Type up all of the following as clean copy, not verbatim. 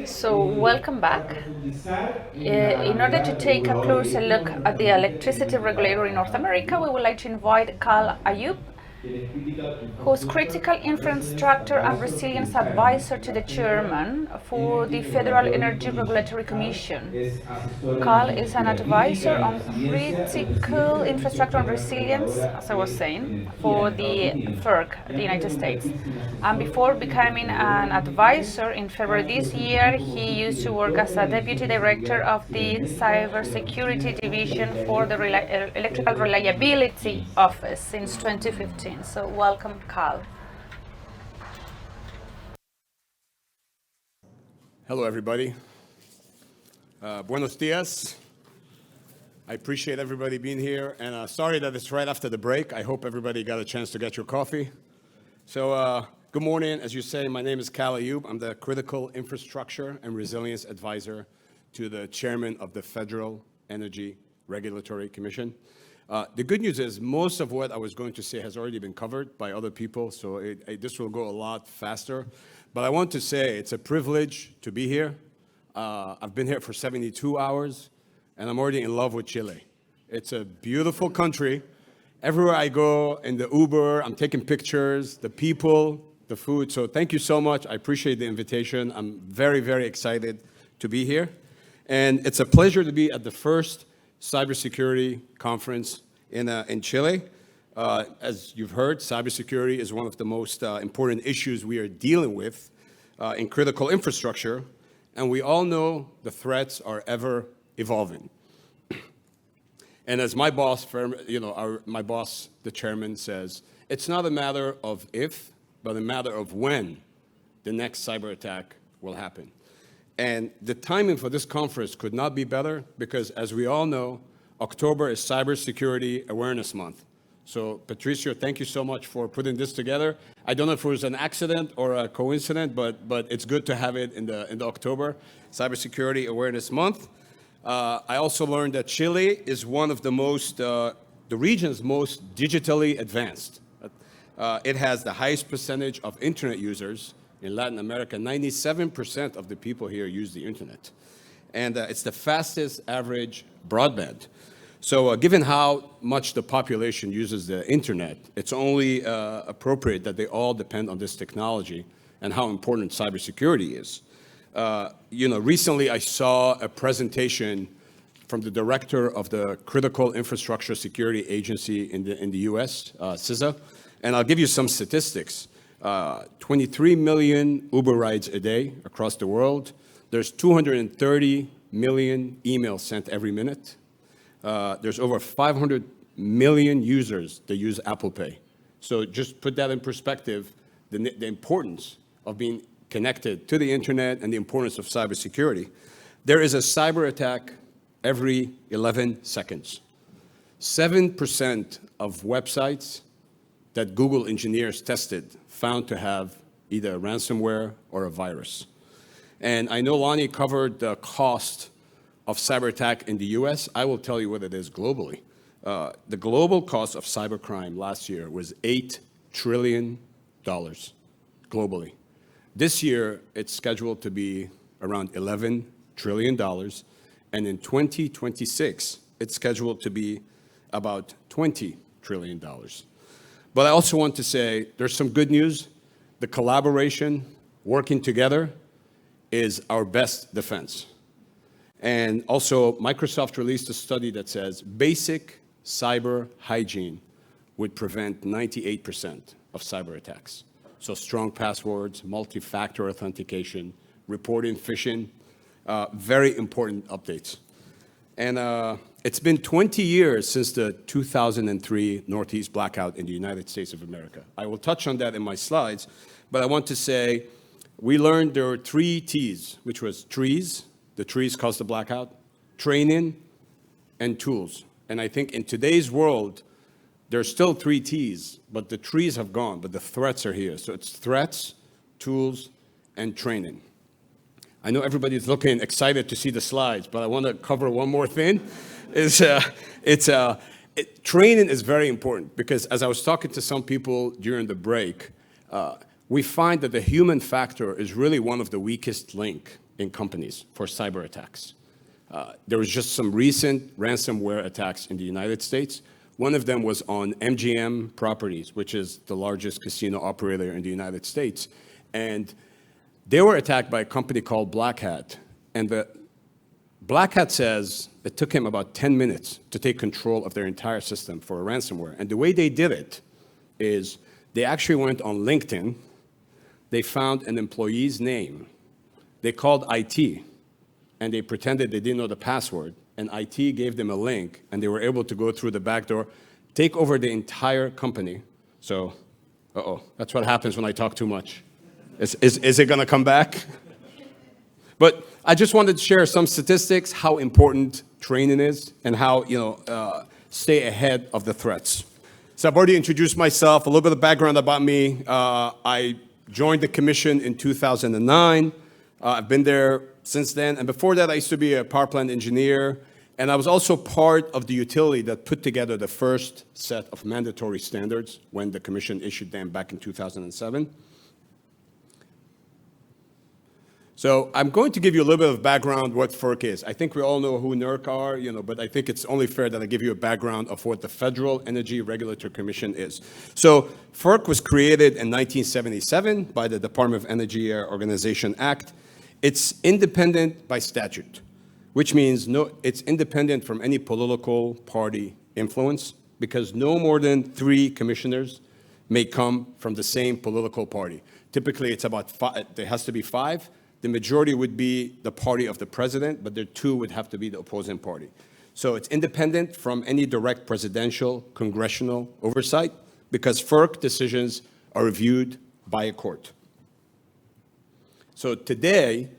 So, welcome back. In order to take a closer look at the electricity regulator in North America, we would like to invite Kal Ayoub, who's critical infrastructure and resilience advisor to the chairman for the Federal Energy Regulatory Commission. Kal is an advisor on critical infrastructure and resilience, as I was saying, for the FERC, the United States. And before becoming an advisor in February this year, he used to work as a deputy director of the cybersecurity division for the Electrical Reliability Office since 2015. So, welcome, Kal. Hello, everybody. Buenos dias. I appreciate everybody being here, and sorry that it's right after the break. I hope everybody got a chance to get your coffee. So, good morning. As you say, my name is Kal Ayoub. I'm the Critical Infrastructure and Resilience Advisor to the Chairman of the Federal Energy Regulatory Commission. The good news is most of what I was going to say has already been covered by other people, so this will go a lot faster. But I want to say it's a privilege to be here. I've been here for 72 hours, and I'm already in love with Chile. It's a beautiful country. Everywhere I go in the Uber, I'm taking pictures, the people, the food. So thank you so much. I appreciate the invitation. I'm very, very excited to be here. And it's a pleasure to be at the first cybersecurity conference in Chile. As you've heard, cybersecurity is one of the most important issues we are dealing with in critical infrastructure. And we all know the threats are ever evolving. And as my boss, my boss, the chairman, says, it's not a matter of if, but a matter of when the next cyber attack will happen. And the timing for this conference could not be better because, as we all know, October is Cybersecurity Awareness Month. So, Patricio, thank you so much for putting this together. I don't know if it was an accident or a coincidence, but it's good to have it in the October Cybersecurity Awareness Month. I also learned that Chile is one of the region's most digitally advanced. It has the highest percentage of internet users in Latin America. 97% of the people here use the internet. And it's the fastest average broadband. So given how much the population uses the internet, it's only appropriate that they all depend on this technology and how important cybersecurity is. Recently I saw a presentation from the director of the Critical Infrastructure Security Agency in the US, CISA, and I'll give you some statistics. 23 million Uber rides a day across the world. There's 230 million emails sent every minute. There's over 500 million users that use Apple Pay. So just put that in perspective, the importance of being connected to the internet and the importance of cybersecurity. There is a cyber attack every 11 seconds. 7% of websites that Google engineers tested found to have either a ransomware or a virus. And I know Lonnie covered the cost of cyber attack in the US. I will tell you what it is globally. The global cost of cybercrime last year was $8 trillion globally. This year, it's scheduled to be around $11 trillion. And in 2026, it's scheduled to be about $20 trillion. But I also want to say there's some good news. The collaboration, working together, is our best defense. And also, Microsoft released a study that says basic cyber hygiene would prevent 98% of cyber attacks. So strong passwords, multi-factor authentication, reporting phishing, very important updates. And it's been 20 years since the 2003 Northeast blackout in the United States of America. I will touch on that in my slides, but I want to say we learned there were 3 T's, which was trees. The trees caused the blackout, training, and tools. And I think in today's world, there's still 3 T's, but the trees have gone, but the threats are here. So it's threats, tools, and training. I know everybody's looking excited to see the slides, but I want to cover one more thing. Training is very important because as I was talking to some people during the break, we find that the human factor is really one of the weakest link in companies for cyber attacks. There was just some recent ransomware attacks in the United States. One of them was on MGM Properties, which is the largest casino operator in the United States. And they were attacked by a company called Black Hat. And the Black Hat says it took him about 10 minutes to take control of their entire system for a ransomware. And the way they did it is they actually went on LinkedIn. They found an employee's name. They called IT, and they pretended they didn't know the password. And IT gave them a link, and they were able to go through the back door, take over the entire company. So, that's what happens when I talk too much. Is it going to come back? But I just wanted to share some statistics, how important training is, and how, stay ahead of the threats. So I've already introduced myself, a little bit of background about me. I joined the commission in 2009. I've been there since then. And before that, I used to be a power plant engineer. And I was also part of the utility that put together the first set of mandatory standards when the commission issued them back in 2007. So I'm going to give you a little bit of background what FERC is. I think we all know who NERC are, but I think it's only fair that I give you a background of what the Federal Energy Regulatory Commission is. So FERC was created in 1977 by the Department of Energy Organization Act. It's independent by statute, which means it's independent from any political party influence, because no more than 3 commissioners may come from the same political party. Typically, it's about 5, there has to be 5. The majority would be the party of the president, but the 2 would have to be the opposing party. So it's independent from any direct presidential, congressional oversight, because FERC decisions are reviewed by a court. So today,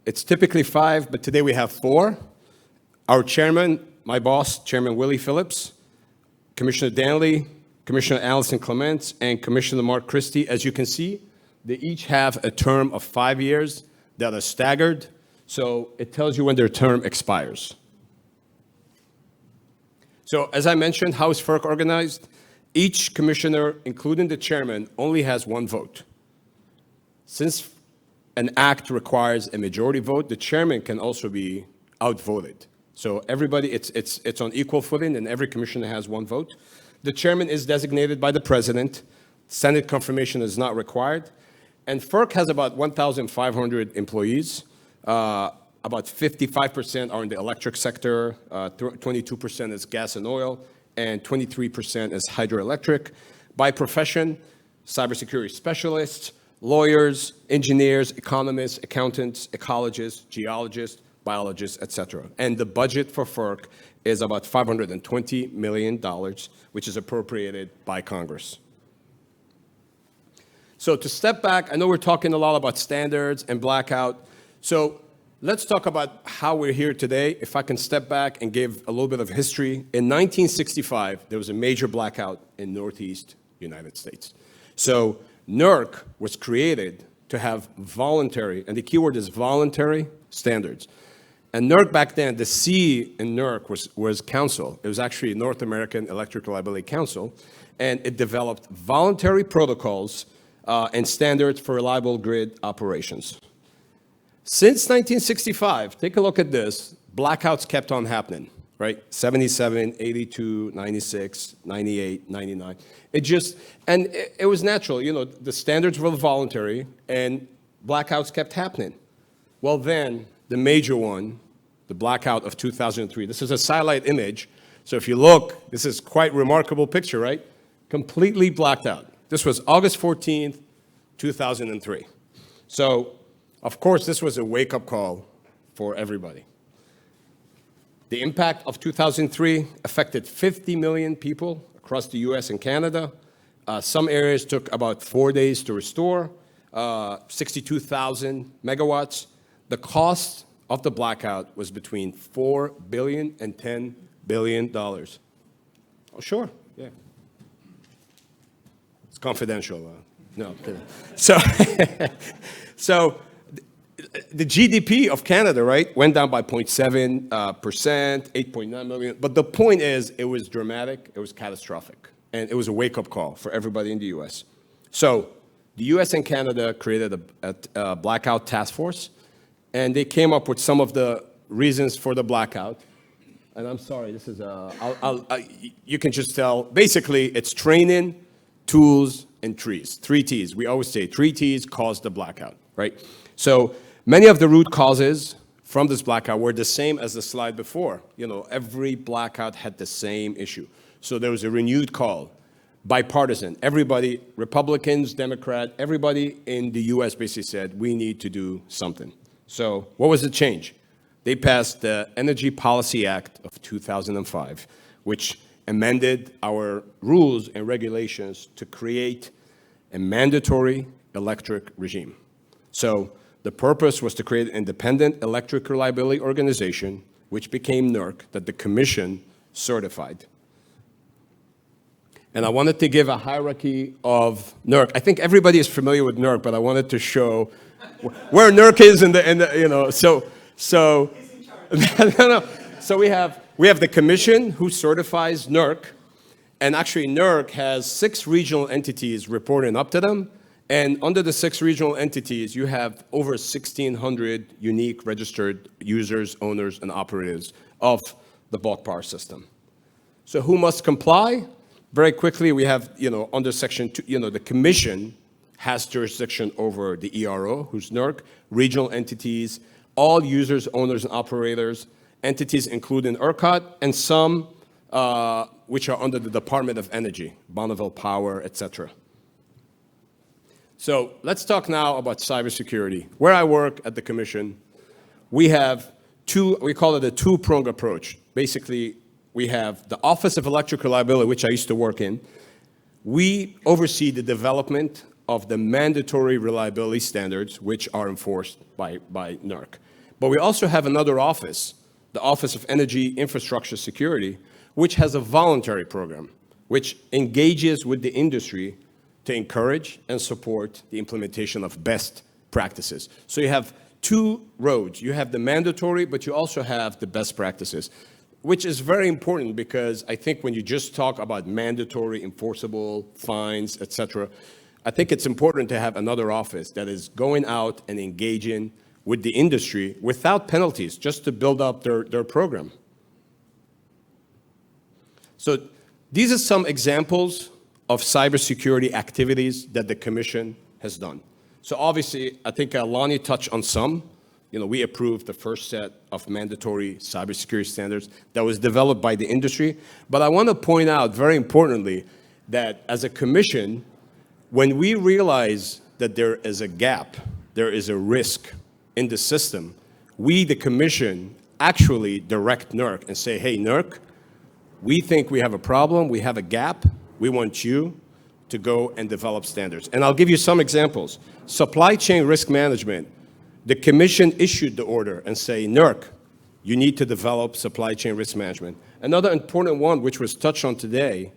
it's typically 5, but today we have 4. Our chairman, my boss, Chairman Willie Phillips, Commissioner Danley, Commissioner Allison Clements, and Commissioner Mark Christie. As you can see, they each have a term of 5 years that are staggered, so it tells you when their term expires. So as I mentioned, how is FERC organized? Each commissioner, including the chairman, only has 1 vote. Since an act requires a majority vote, the chairman can also be outvoted. So everybody, it's on equal footing, and every commissioner has 1 vote. The chairman is designated by the president. Senate confirmation is not required. And FERC has about 1,500 employees. About 55% are in the electric sector, 22% is gas and oil, and 23% is hydroelectric. By profession, cybersecurity specialists, lawyers, engineers, economists, accountants, ecologists, geologists, biologists, etc. And the budget for FERC is about $520 million, which is appropriated by Congress. So to step back, I know we're talking a lot about standards and blackout. So let's talk about how we're here today. If I can step back and give a little bit of history. In 1965, there was a major blackout in Northeast United States. So NERC was created to have voluntary, and the keyword is voluntary, standards. And NERC back then, the C in NERC was council. It was actually North American Electric Reliability Council, and it developed voluntary protocols and standards for reliable grid operations. Since 1965, take a look at this, blackouts kept on happening, right? 77, 82, 96, 98, 99. It was natural, the standards were voluntary and blackouts kept happening. Well then, the major one, the blackout of 2003, this is a satellite image. So if you look, this is quite a remarkable picture, right? Completely blacked out. This was August 14th, 2003. So, of course, this was a wake-up call for everybody. The impact of 2003 affected 50 million people across the US and Canada. Some areas took about 4 days to restore, 62,000 megawatts. The cost of the blackout was between $4 billion and $10 billion. Oh, sure, yeah. It's confidential. No, I'm kidding. So the GDP of Canada, right, went down by 0.7%, 8.9 million. But the point is, it was dramatic, it was catastrophic, and it was a wake-up call for everybody in the US. So the US and Canada created a blackout task force, and they came up with some of the reasons for the blackout. And I'm sorry, this is you can just tell. Basically, it's training, tools, and trees. 3 T's. We always say 3 T's caused the blackout, right? So many of the root causes from this blackout were the same as the slide before. Every blackout had the same issue. So there was a renewed call, bipartisan. Everybody, Republicans, Democrat, everybody in the US basically said, we need to do something. So what was the change? They passed the Energy Policy Act of 2005, which amended our rules and regulations to create a mandatory electric regime. So the purpose was to create an independent electric reliability organization, which became NERC, that the Commission certified. And I wanted to give a hierarchy of NERC. I think everybody is familiar with NERC, but I wanted to show where NERC is in the so no. So we have the Commission who certifies NERC, and actually NERC has 6 regional entities reporting up to them. And under the 6 regional entities, you have over 1,600 unique registered users, owners, and operators of the bulk power system. So who must comply? Very quickly, we have, under Section 2, the Commission has jurisdiction over the ERO, who's NERC, regional entities, all users, owners, and operators, entities including ERCOT, and some which are under the Department of Energy, Bonneville Power, etc. So let's talk now about cybersecurity. Where I work at the Commission, we have we call it a 2-pronged approach. Basically, we have the Office of Electric Reliability, which I used to work in. We oversee the development of the mandatory reliability standards, which are enforced by NERC. But we also have another office, the Office of Energy Infrastructure Security, which has a voluntary program, which engages with the industry to encourage and support the implementation of best practices. So you have 2 roads. You have the mandatory, but you also have the best practices, which is very important because I think when you just talk about mandatory, enforceable, fines, etc., I think it's important to have another office that is going out and engaging with the industry without penalties, just to build up their program. So these are some examples of cybersecurity activities that the Commission has done. So obviously, I think Lonnie touched on some. We approved the first set of mandatory cybersecurity standards that was developed by the industry. But I want to point out, very importantly, that as a Commission, when we realize that there is a gap, there is a risk in the system, we, the Commission, actually direct NERC and say, hey, NERC, we think we have a problem, we have a gap, we want you to go and develop standards. And I'll give you some examples. Supply chain risk management, the Commission issued the order and say, NERC, you need to develop supply chain risk management. Another important one, which was touched on today,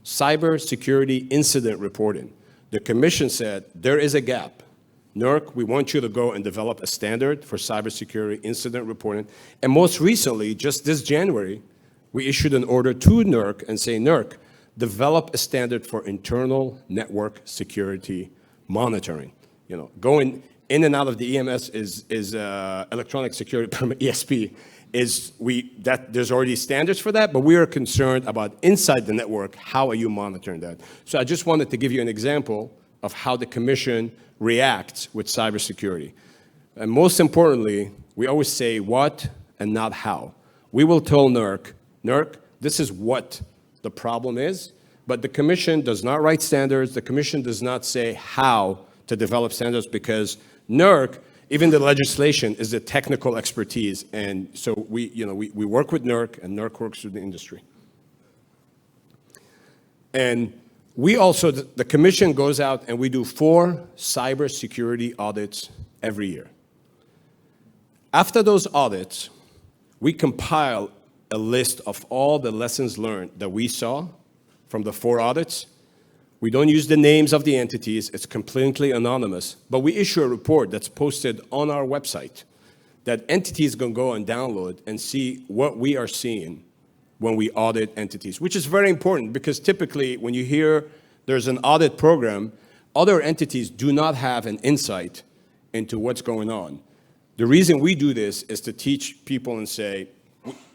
cybersecurity incident reporting. The Commission said, there is a gap. NERC, we want you to go and develop a standard for cybersecurity incident reporting. And most recently, just this January, we issued an order to NERC and say, NERC, develop a standard for internal network security monitoring. Going in and out of the EMS is electronic security permit, ESP. There's already standards for that, but we are concerned about inside the network, how are you monitoring that? So I just wanted to give you an example of how the Commission reacts with cybersecurity. And most importantly, we always say what and not how. We will tell NERC, this is what the problem is, but the Commission does not write standards. The Commission does not say how to develop standards because NERC, even the legislation, is the technical expertise. And so we work with NERC, and NERC works with the industry. And we also, the Commission goes out and we do 4 cybersecurity audits every year. After those audits, we compile a list of all the lessons learned that we saw from the 4 audits. We don't use the names of the entities, it's completely anonymous, but we issue a report that's posted on our website that entities can go and download and see what we are seeing when we audit entities, which is very important because typically when you hear there's an audit program, Other entities do not have an insight into what's going on. The reason we do this is to teach people and say,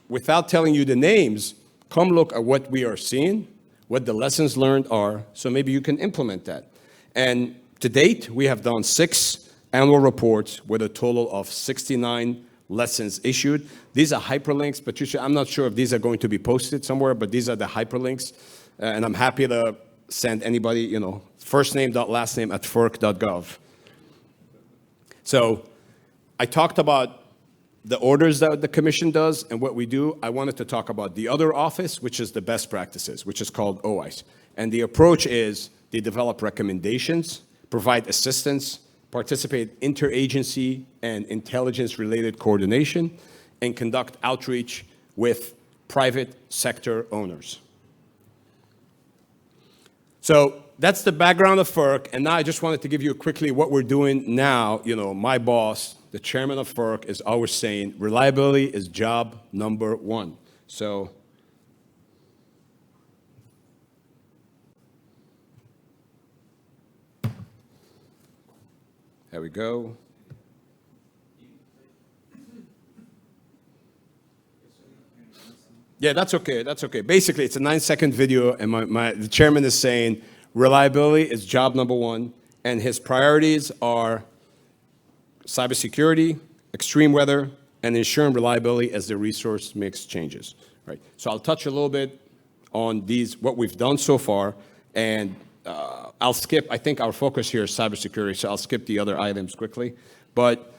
without telling you the names, come look at what we are seeing, what the lessons learned are, so maybe you can implement that. And to date, we have done 6 annual reports with a total of 69 lessons issued. These are hyperlinks. Patricia, I'm not sure if these are going to be posted somewhere, but these are the hyperlinks. And I'm happy to send anybody, first name, last name at FERC.gov. So I talked about the orders that the commission does and what we do. I wanted to talk about the other office, which is the best practices, which is called OICE. And the approach is they develop recommendations, provide assistance, participate interagency and intelligence-related coordination, and conduct outreach with private sector owners. So that's the background of FERC, and now I just wanted to give you quickly what we're doing now. My boss, the chairman of FERC, is always saying reliability is job number 1. So there we go. Yeah, that's okay. That's okay. Basically, it's a 9-second video, and the chairman is saying reliability is job number 1, and his priorities are cybersecurity, extreme weather, and ensuring reliability as the resource mix changes. Right. So I'll touch a little bit on what we've done so far, and I'll skip. I think our focus here is cybersecurity, so I'll skip the other items quickly. But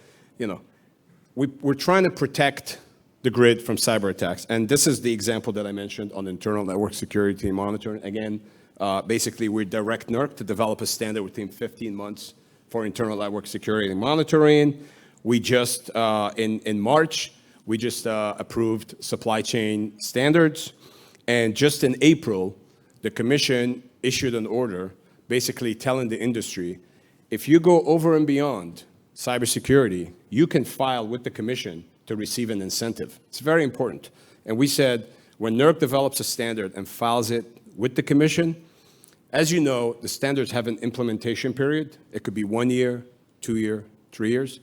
we're trying to protect the grid from cyber attacks. And this is the example that I mentioned on internal network security and monitoring. Again, basically, we direct NERC to develop a standard within 15 months for internal network security and monitoring. We just, in March, we just approved supply chain standards. And just in April, the commission issued an order basically telling the industry, if you go over and beyond cybersecurity, you can file with the commission to receive an incentive. It's very important. And we said, when NERC develops a standard and files it with the commission, as you know, the standards have an implementation period. It could be 1 year, 2 year, 3 years.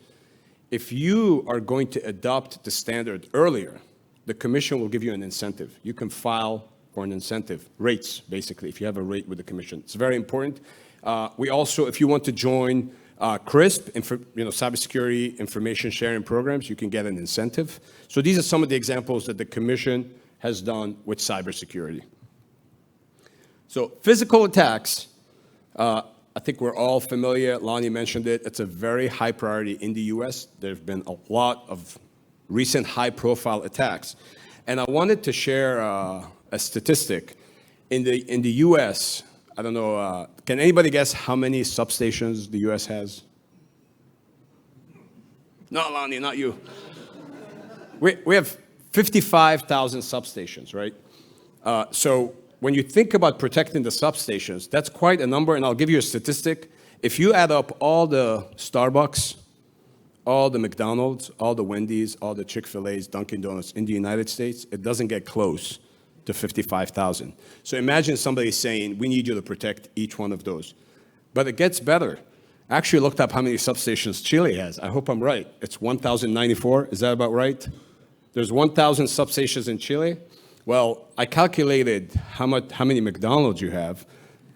If you are going to adopt the standard earlier, the commission will give you an incentive. You can file for an incentive, rates, basically, if you have a rate with the commission. It's very important. We also, if you want to join CRISP, cybersecurity information sharing programs, you can get an incentive. So these are some of the examples that the commission has done with cybersecurity. So physical attacks, I think we're all familiar. Lonnie mentioned it. It's a very high priority in the US. There have been a lot of recent high-profile attacks. And I wanted to share a statistic. In the US, I don't know, can anybody guess how many substations the US has? No, Lonnie, not you. We have 55,000 substations, right? So when you think about protecting the substations, that's quite a number, and I'll give you a statistic. If you add up all the Starbucks, all the McDonald's, all the Wendy's, all the Chick-fil-A's, Dunkin' Donuts in the United States, it doesn't get close to 55,000. So imagine somebody saying, we need you to protect each one of those. But it gets better. I actually looked up how many substations Chile has. I hope I'm right. It's 1,094. Is that about right? There's 1,000 substations in Chile. Well, I calculated how many McDonald's you have.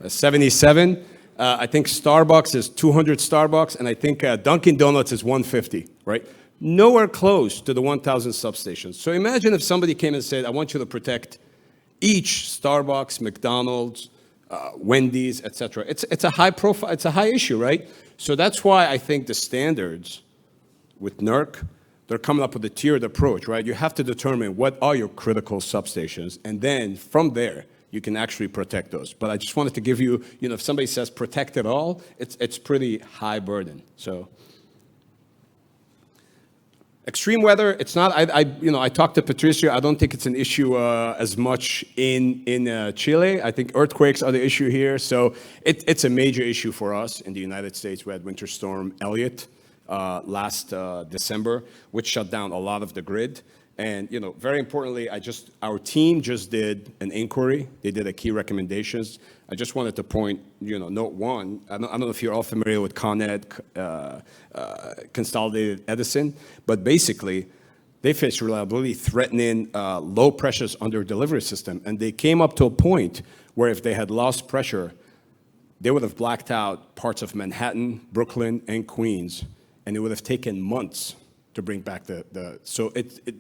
77. I think Starbucks is 200 Starbucks, and I think Dunkin' Donuts is 150, right? Nowhere close to the 1,000 substations. So imagine if somebody came and said, I want you to protect each Starbucks, McDonald's, Wendy's, et cetera. It's a high profile, it's a high issue, right? So that's why I think the standards with NERC, they're coming up with a tiered approach, right? You have to determine what are your critical substations, and then from there, you can actually protect those. But I just wanted to give you, if somebody says protect it all, it's pretty high burden. So extreme weather, it's not, I talked to Patricia, I don't think it's an issue as much in Chile. I think earthquakes are the issue here. So it's a major issue for us in the United States. We had Winter Storm Elliott last December, which shut down a lot of the grid. And very importantly, our team just did an inquiry. They did a key recommendations. I just wanted to point, note one. I don't know if you're all familiar with Con Ed, Consolidated Edison, but basically, they faced reliability threatening low pressures on their delivery system, and they came up to a point where if they had lost pressure, they would have blacked out parts of Manhattan, Brooklyn, and Queens, and it would have taken months to bring back so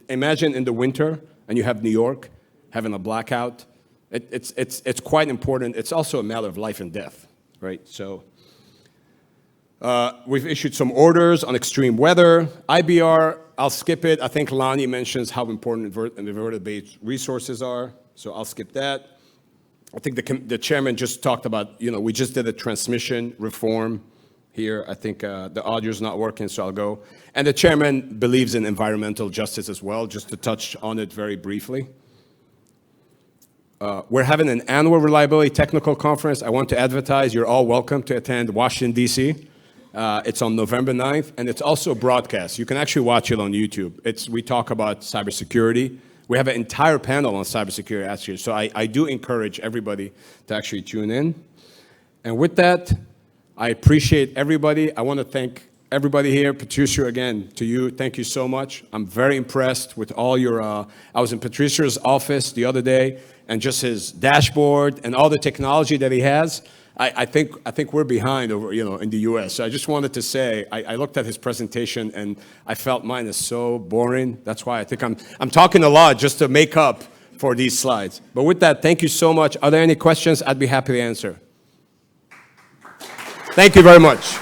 imagine in the winter, and you have New York having a blackout. It's quite important. It's also a matter of life and death, right? So we've issued some orders on extreme weather. IBR, I'll skip it. I think Lonnie mentions how important inverter-based resources are, so I'll skip that. I think the chairman just talked about, we just did a transmission reform here. I think the audio's not working, so I'll go. And the chairman believes in environmental justice as well, just to touch on it very briefly. We're having an annual reliability technical conference. I want to advertise. You're all welcome to attend Washington, D.C. It's on November 9th, and it's also broadcast. You can actually watch it on YouTube. We talk about cybersecurity. We have an entire panel on cybersecurity actually, so I do encourage everybody to actually tune in. And with that, I appreciate everybody. I want to thank everybody here. Patricia, again, to you, thank you so much. I'm very impressed with all your, I was in Patricia's office the other day, and just his dashboard and all the technology that he has. I think we're behind over, in the US. So I just wanted to say, I looked at his presentation and I felt mine is so boring. That's why I think I'm talking a lot just to make up for these slides. But with that, thank you so much. Are there any questions? I'd be happy to answer. Thank you very much.